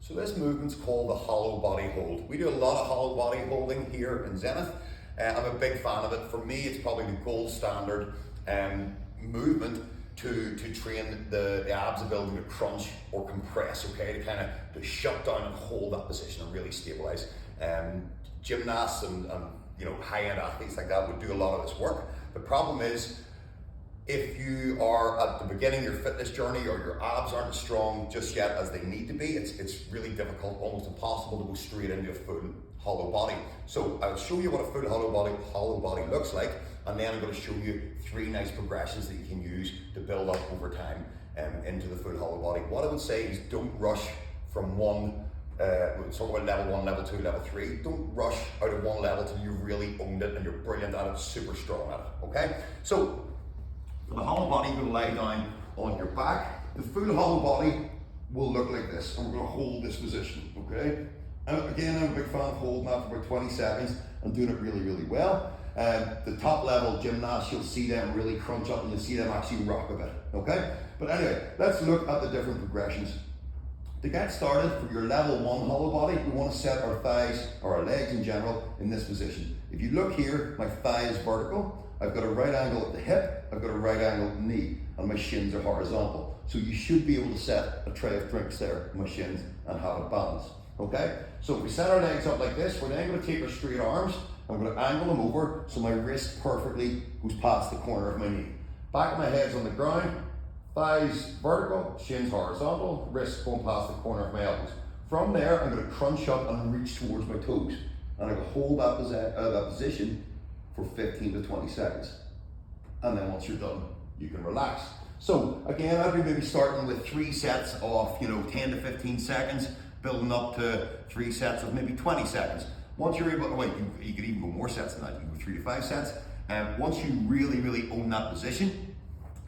So this movement's called the hollow body hold. We do a lot of hollow body holding here in Zenith. I'm a big fan of it. For me, it's probably the gold standard movement to train the abs ability to crunch or compress, okay, to kind of to shut down and hold that position and really stabilize. Gymnasts and high-end athletes like that would do a lot of this work. The problem is, if you are at the beginning of your fitness journey or your abs aren't as strong just yet as they need to be, it's really difficult, almost impossible to go straight into a full hollow body. So I'll show you what a full hollow body looks like, and then I'm going to show you 3 nice progressions that you can use to build up over time into the full hollow body. What I would say is don't rush from we'll talk about level 1, level 2, level 3. Don't rush out of one level till you've really owned it and you're brilliant at it, super strong at it, okay? So for the hollow body, you're going to lie down on your back. The full hollow body will look like this, and we're going to hold this position, okay? And again, I'm a big fan of holding that for about 20 seconds and doing it really, really well. The top level gymnasts, you'll see them really crunch up and you'll see them actually rock a bit, okay? But anyway, let's look at the different progressions. To get started, for your level 1 hollow body, we want to set our thighs, or our legs in general, in this position. If you look here, my thigh is vertical. I've got a right angle at the hip, I've got a right angle at the knee, and my shins are horizontal. So you should be able to set a tray of drinks there, my shins, and have it balanced, okay? So if we set our legs up like this, we're then going to take our straight arms, I'm going to angle them over so my wrist perfectly goes past the corner of my knee. Back of my head's on the ground, thighs vertical, shins horizontal, wrists going past the corner of my elbows. From there, I'm going to crunch up and reach towards my toes. And I'm going to hold that position for 15 to 20 seconds. And then once you're done, you can relax. So again, I'd be maybe starting with 3 sets of 10 to 15 seconds, building up to 3 sets of maybe 20 seconds. Once you're able, you could even go more sets than that, you can go 3 to 5 sets. And once you really, really own that position,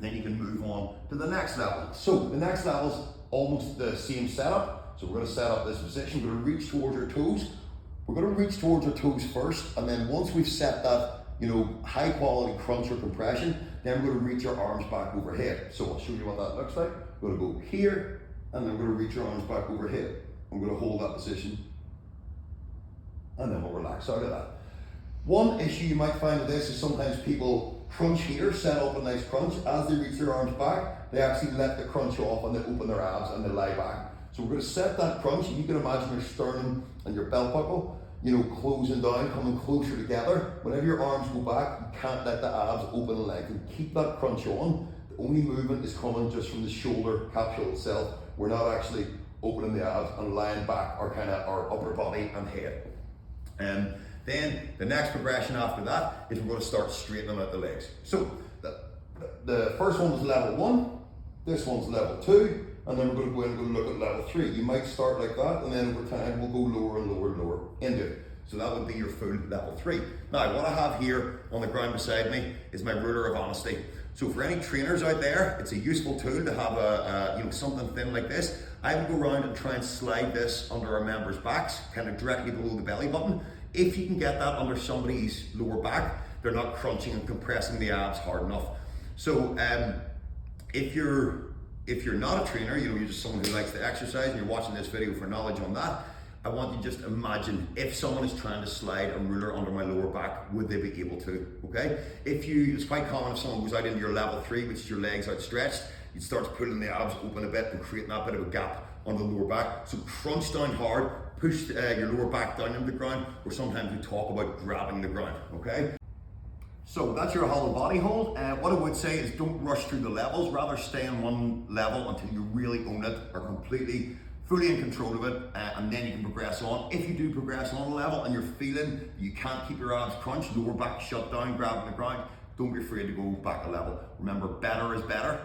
then you can move on to the next level. So the next level is almost the same setup. So we're going to set up this position, we're going to reach towards our toes. We're going to reach towards our toes first, and then once we've set that high quality crunch or compression, then we're going to reach our arms back overhead. So I'll show you what that looks like. We're going to go here, and then we're going to reach our arms back overhead. I'm going to hold that position, and then we'll relax out of that. One issue you might find with this is sometimes people crunch here, set up a nice crunch. As they reach their arms back, they actually let the crunch off and they open their abs and they lie back. So we're going to set that crunch. You can imagine your sternum and your belt buckle, closing down, coming closer together. Whenever your arms go back, you can't let the abs open and lengthen. Keep that crunch on. The only movement is coming just from the shoulder capsule itself. We're not actually opening the abs and lying back our upper body and head. And then the next progression after that is we're going to start straightening out the legs. So the first one was level 1, this one's level 2, and then we're going to go in and look at level 3. You might start like that, and then over time we'll go lower and lower and lower into it. So that would be your full level 3. Now what I have here on the ground beside me is my ruler of honesty. So for any trainers out there, it's a useful tool to have something thin like this. I would go around and try and slide this under our members' backs, kind of directly below the belly button. If you can get that under somebody's lower back, they're not crunching and compressing the abs hard enough. So if you're not a trainer, you're just someone who likes to exercise and you're watching this video for knowledge on that, I want you to just imagine if someone is trying to slide a ruler under my lower back, would they be able to, okay? It's quite common if someone goes out into your level 3, which is your legs outstretched, you'd start pulling the abs open a bit and creating that bit of a gap on the lower back. So crunch down hard, push your lower back down into the ground, or sometimes we talk about grabbing the ground, okay? So that's your hollow body hold. What I would say is don't rush through the levels, rather stay on one level until you really own it, are completely, fully in control of it, and then you can progress on. If you do progress on a level and you're feeling you can't keep your abs crunched, lower back shut down, grabbing the ground, don't be afraid to go back a level. Remember, better is better,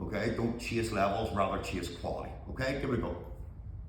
okay? Don't chase levels, rather chase quality, okay? Give it a go.